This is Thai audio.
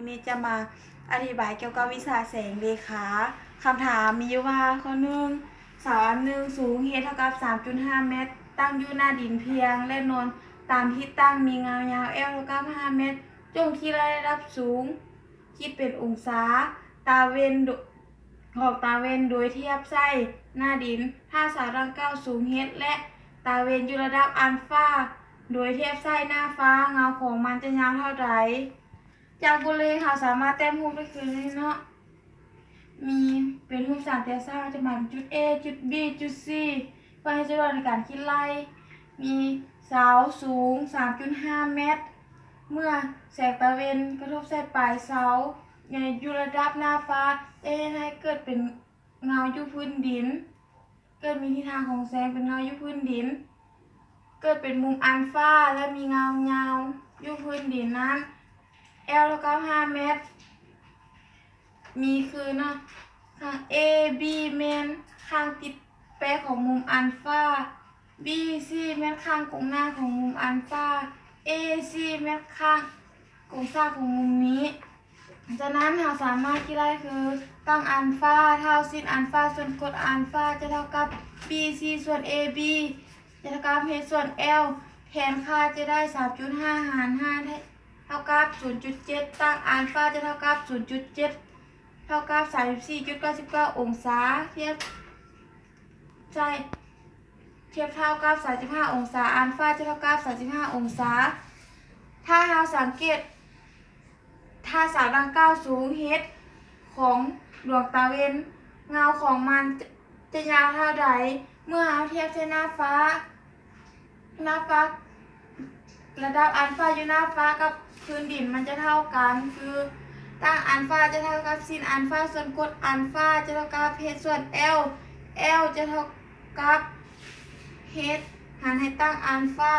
นี้จะมาอธิบายเกี่ยวกับวิชาแสงเรขาคำถามมีอยู่ว่าข้อหนึ่งเสาอันหนึ่งสูงเฮเท่ากับ 3.5 เมตรตั้งอยู่หน้าดินเพียงและนอนตามที่ตั้งมีเงายาว L เท่ากับ 5 เมตรจงที่ระดับสูงคิดเป็นองศาตาเวนของตาเวนโดยเทียบไส้หน้าดินถ้าเสาดังกล่าวสูงเฮและตาเวนอยู่ระดับอัลฟาโดยเทียบไส้หน้าฟ้าเงาของมันจะยาวเท่าไหร่จากบริเวณเขาสามารถแต้มรูปได้คือนี้เนาะมีเป็นรูปสามเหลี่ยมสร้างจะหมายจุด A จุด B จุด C เพื่อให้สะดวกในการคิดไล่มีเสาสูง 3.5 เมตรเมื่อแสงตะเวนกระทบใส่ปลายเสาอยู่ระดับหน้าฟ้าจะให้เกิดเป็นเงาอยู่พื้นดินเกิดมีทิศทางของแสงเป็นเงาอยู่พื้นดินเกิดเป็นมุมอัลฟาและมีเงายาวอยู่พื้นดินนั้น L เท่ากับ 5 เมตรมีคือนะข้าง A B เมนข้างติดแปะของมุมอัลฟา B C เมนข้างกงหน้าของมุมอัลฟา A C เมนข้างกงซ่าของมุมนี้จากนั้นเราสามารถคิดได้คือตั้งอัลฟาเท่าsinอัลฟาส่วนกดอัลฟาจะเท่ากับ BC ส่วน AB จะเท่ากับ H ส่วน L แทนค่าจะได้ 3.5 หาร 5เท่ากับ 0.7 ตั้งอัลฟาจะเท่ากับ 0.7 เท่ากับ 34.99 องศาเทียบเท่ากับ 35 องศาอัลฟาจะเท่ากับ 35 องศาถ้าเราสังเกตถ้าเสาดังกล่าวสูง h ของดวงตาเวนเงาของมันจะยาวเท่าใดเมื่อเราเทียบเส้นหน้าฟ้าระดับอัลฟาอยู่หน้าฟ้ากับพื้นดินมันจะเท่ากันคือตั้งอัลฟาจะเท่ากับsinอัลฟาส่วนกดอัลฟาจะเท่ากับ h ส่วน L L จะเท่ากับ h หารให้ตั้งอัลฟา